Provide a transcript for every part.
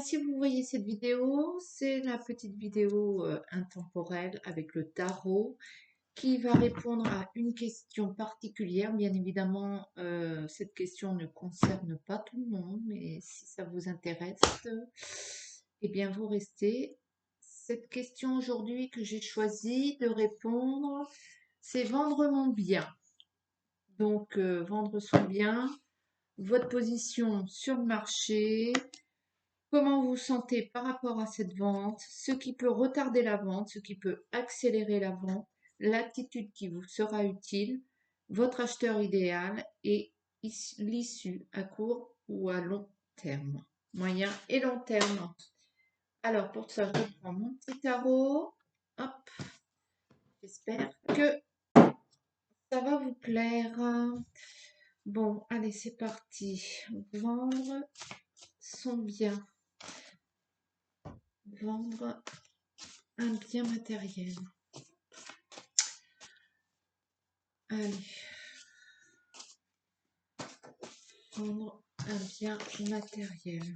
si vous voyez cette vidéo, c'est la petite vidéo intemporelle avec le tarot qui va répondre à une question particulière. Bien évidemment, cette question ne concerne pas tout le monde, mais si ça vous intéresse, eh bien vous restez. Cette question aujourd'hui que j'ai choisi de répondre, c'est vendre mon bien. Donc, vendre son bien, votre position sur le marché, comment vous vous sentez par rapport à cette vente, ce qui peut retarder la vente, ce qui peut accélérer la vente, l'attitude qui vous sera utile, votre acheteur idéal et l'issue à court ou à long terme, moyen et long terme. Alors pour ça, je prends mon petit tarot. Hop, j'espère que ça va vous plaire. Bon, allez, c'est parti. Vendre son bien. Vendre un bien matériel. Allez, vendre un bien matériel.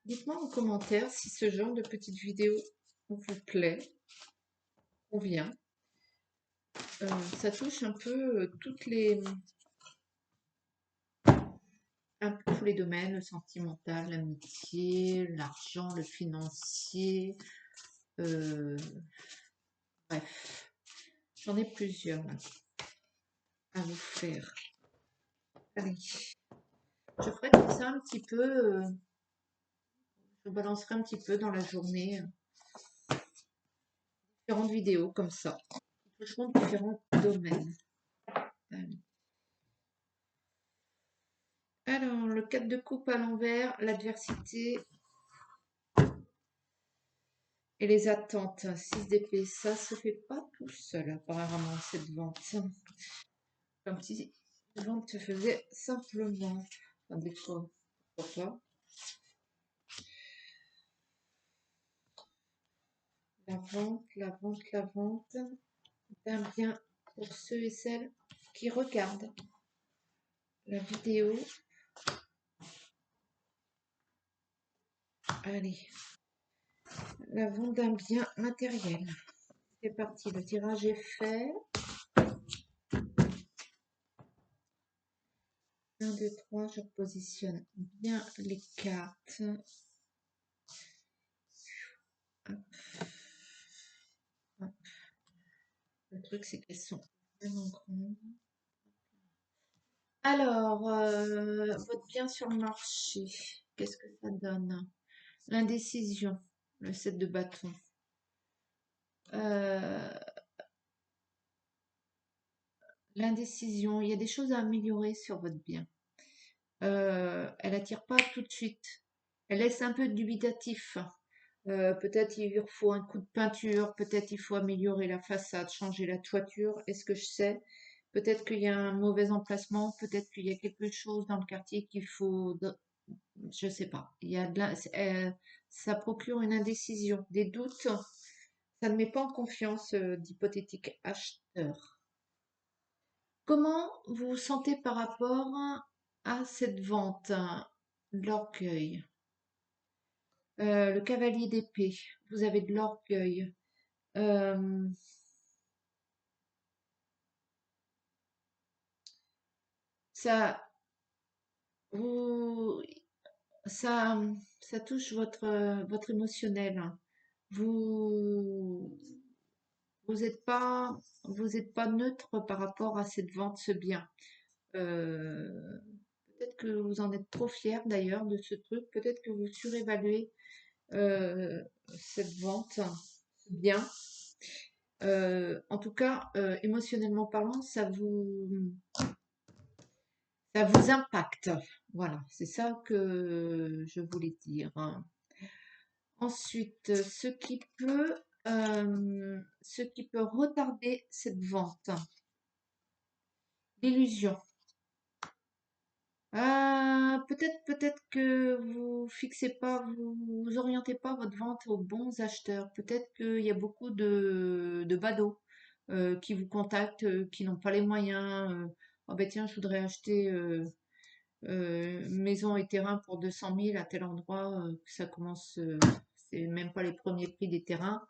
Dites-moi en commentaire si ce genre de petite vidéo vous plaît, convient. Ça touche un peu tous les domaines, le sentimental, l'amitié, l'argent, le financier. Bref, j'en ai plusieurs là, à vous faire. Allez, je ferai comme ça un petit peu, je balancerai un petit peu dans la journée différentes vidéos comme ça, qui toucheront différents domaines. Alors, le 4 de coupe à l'envers, l'adversité et les attentes. 6 d'épée, ça se fait pas tout seul apparemment cette vente. Comme si la vente se faisait simplement. Enfin, des fois, pourquoi pas. La vente, la vente, la vente d'un bien pour ceux et celles qui regardent la vidéo. Allez, la vente d'un bien matériel. C'est parti, le tirage est fait. 1, 2, 3, je repositionne bien les cartes. Hop. Hop. Le truc, c'est qu'elles sont vraiment grandes. Alors, votre bien sur le marché, qu'est-ce que ça donne? L'indécision, le 7 de bâton. L'indécision, il y a des choses à améliorer sur votre bien. Elle attire pas tout de suite. Elle laisse un peu dubitatif. Peut-être il lui faut un coup de peinture, peut-être il faut améliorer la façade, changer la toiture. Est-ce que je sais? Peut-être qu'il y a un mauvais emplacement, peut-être qu'il y a quelque chose dans le quartier qu'il faut, je sais pas. Il y a ça procure une indécision, des doutes. Ça ne met pas en confiance d'hypothétiques acheteurs. Comment vous vous sentez par rapport à cette vente? L'orgueil. Le cavalier d'épée. Vous avez de l'orgueil. Euh, ça, vous, ça, ça touche votre émotionnel. Vous, vous êtes pas neutre par rapport à cette vente, ce bien. Euh, Peut-être que vous en êtes trop fier d'ailleurs de ce truc. Peut-être que vous surévaluez euh, cette vente, ce bien. En tout cas, émotionnellement parlant, ça vous impacte. Voilà, c'est ça que je voulais dire. Ensuite, ce qui peut retarder cette vente, l'illusion. Peut-être que vous fixez pas, vous orientez pas votre vente aux bons acheteurs. Peut-être qu'il y a beaucoup de badauds qui vous contactent, qui n'ont pas les moyens. Oh ben tiens, je voudrais acheter maison et terrain pour 200 000 à tel endroit, que ça commence, c'est même pas les premiers prix des terrains.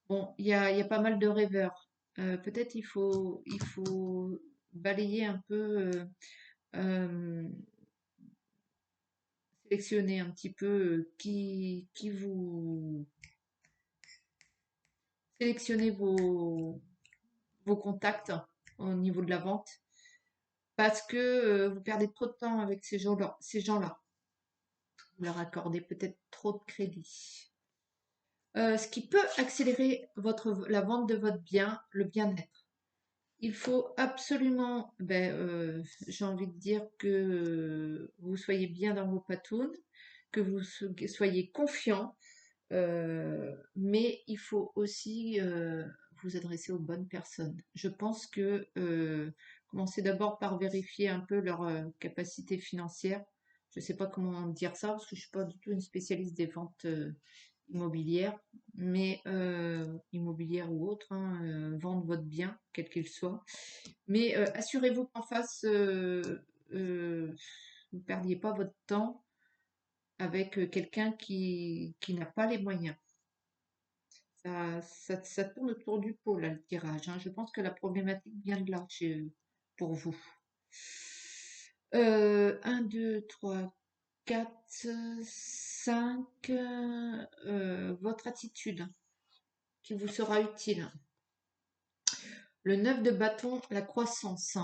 Bon, il y a pas mal de rêveurs. Peut-être il faut balayer un peu, euh, sélectionner un petit peu qui vous sélectionnez vos contacts au niveau de la vente parce que vous perdez trop de temps avec ces gens-là. Vous leur accordez peut-être trop de crédit. Ce qui peut accélérer la vente de votre bien, le bien-être. Il faut absolument, j'ai envie de dire que vous soyez bien dans vos patounes, que vous soyez confiant, mais il faut aussi vous adresser aux bonnes personnes. Je pense que commencez d'abord par vérifier un peu leur capacité financière. Je ne sais pas comment dire ça parce que je suis pas du tout une spécialiste des ventes immobilières, mais immobilières ou autres, hein, vendre votre bien, quel qu'il soit. Mais assurez-vous qu'en face, vous ne perdiez pas votre temps avec quelqu'un qui n'a pas les moyens. Ça tourne autour du pot, là, le tirage, hein. Je pense que la problématique vient de là, pour vous. 1, 2, 3, 4, 5. Votre attitude qui vous sera utile. Le 9 de bâton, la croissance.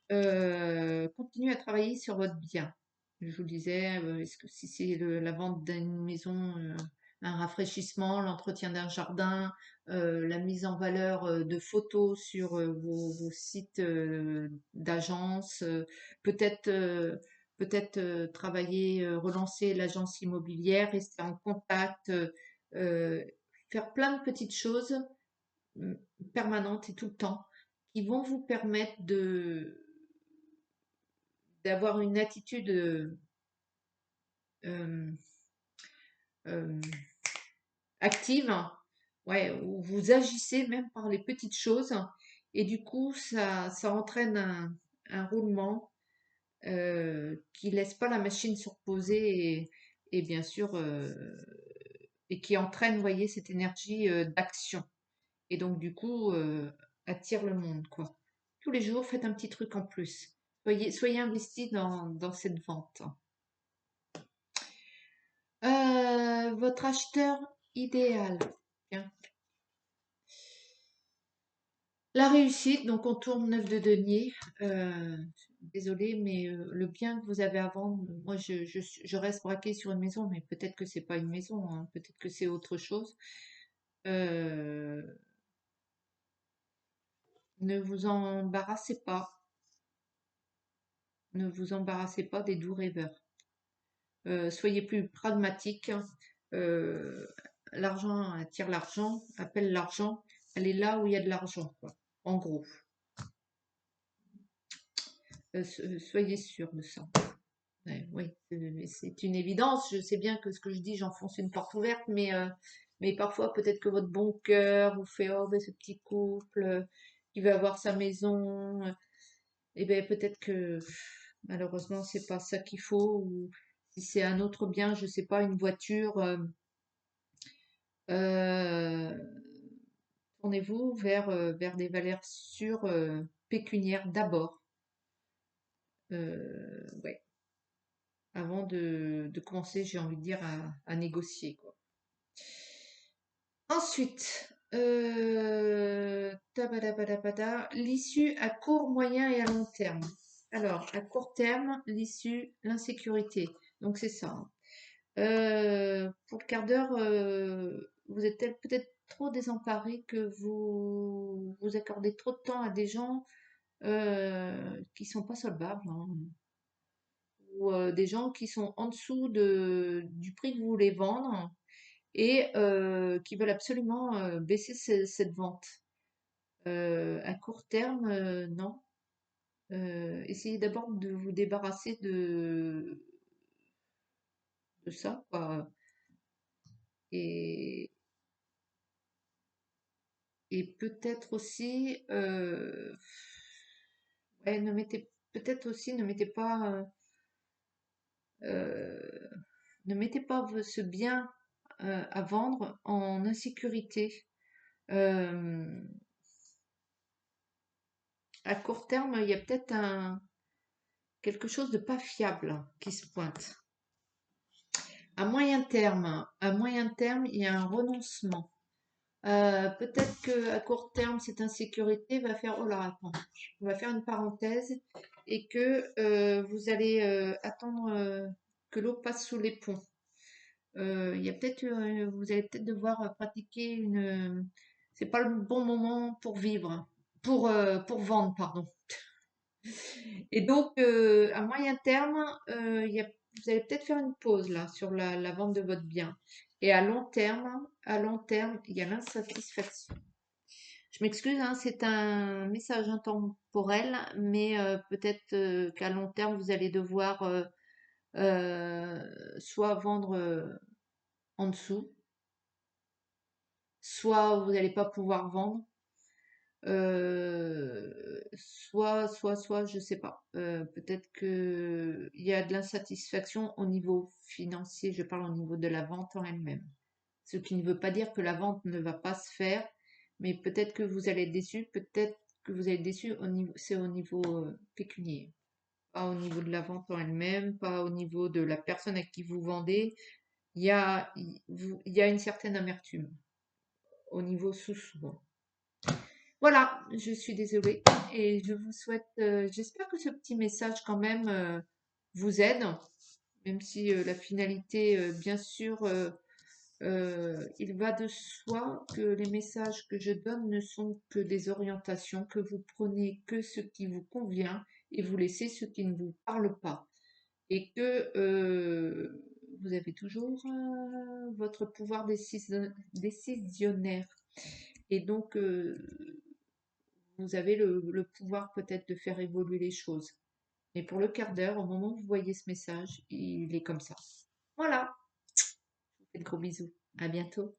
Continuez à travailler sur votre bien. Je vous disais, est-ce que si c'est la vente d'une maison, un rafraîchissement, l'entretien d'un jardin, la mise en valeur de photos sur vos sites d'agence, peut-être travailler, relancer l'agence immobilière, rester en contact, euh, faire plein de petites choses mm, permanentes et tout le temps qui vont vous permettre d'avoir une attitude euh, euh, active, ouais, où vous agissez même par les petites choses, et du coup, ça entraîne un roulement qui laisse pas la machine se reposer et bien sûr, et qui entraîne, vous voyez, cette énergie d'action. Et donc, du coup, attire le monde, quoi. Tous les jours, faites un petit truc en plus. Soyez investi dans cette vente. Votre acheteur idéal. Bien. La réussite, donc on tourne 9 de denier. Désolée, mais le bien que vous avez à vendre, moi je reste braquée sur une maison, mais peut-être que c'est pas une maison, hein, peut-être que c'est autre chose. Euh, ne vous embarrassez pas, ne vous embarrassez pas des doux rêveurs. Soyez plus pragmatique. Euh, L'argent attire l'argent, appelle l'argent. Elle est là où il y a de l'argent, quoi. En gros. Soyez sûr de ça. Ouais, oui, c'est une évidence. Je sais bien que ce que je dis, j'enfonce une porte ouverte, mais parfois peut-être que votre bon cœur vous fait oh ben, ce petit couple qui veut avoir sa maison, et ben peut-être que malheureusement c'est pas ça qu'il faut. Ou si c'est un autre bien, je sais pas, une voiture, euh, tournez-vous vers des valeurs sûres, pécuniaires d'abord. Ouais. Avant de commencer, j'ai envie de dire, à négocier, quoi. Ensuite, tabadabadabada, l'issue à court, moyen et à long terme. Alors, à court terme, l'issue, l'insécurité. Donc, c'est ça, hein. Pour le quart d'heure, vous êtes peut-être trop désemparé que vous accordez trop de temps à des gens qui sont pas solvables, hein, ou des gens qui sont en dessous du prix que vous voulez vendre et qui veulent absolument baisser cette vente. À court terme, non. Essayez d'abord de vous débarrasser de ça, quoi. Et, et peut-être aussi, ouais, ne mettez pas Euh, ne mettez pas ce bien à vendre en insécurité. Euh, à court terme, il y a peut-être quelque chose de pas fiable qui se pointe. À moyen terme, il y a un renoncement. Peut-être que à court terme, cette insécurité va faire, oh là, attends, on va faire une parenthèse et que vous allez attendre que l'eau passe sous les ponts. Il y a peut-être, vous allez peut-être devoir pratiquer c'est pas le bon moment pour vivre, pour vendre, pardon. Et donc, à moyen terme, vous allez peut-être faire une pause là sur la vente de votre bien. Et à long terme, il y a l'insatisfaction. Je m'excuse, hein, c'est un message intemporel, mais peut-être qu'à long terme, vous allez devoir soit vendre en dessous, soit vous n'allez pas pouvoir vendre, soit, je sais pas. Peut-être que il y a de l'insatisfaction au niveau financier, je parle au niveau de la vente en elle-même. Ce qui ne veut pas dire que la vente ne va pas se faire, mais peut-être que vous allez être déçu, peut-être que vous allez être déçu c'est au niveau pécunier. Pas au niveau de la vente en elle-même, pas au niveau de la personne à qui vous vendez. Il y a une certaine amertume au niveau sous-sous. Voilà, je suis désolée et je vous souhaite, j'espère que ce petit message quand même vous aide, même si la finalité, bien sûr, il va de soi que les messages que je donne ne sont que des orientations, que vous prenez que ce qui vous convient et vous laissez ce qui ne vous parle pas. Et que vous avez toujours votre pouvoir décisionnaire. Et donc, vous avez le pouvoir peut-être de faire évoluer les choses. Mais pour le quart d'heure, au moment où vous voyez ce message, il est comme ça. Voilà, je vous fais de gros bisous. À bientôt.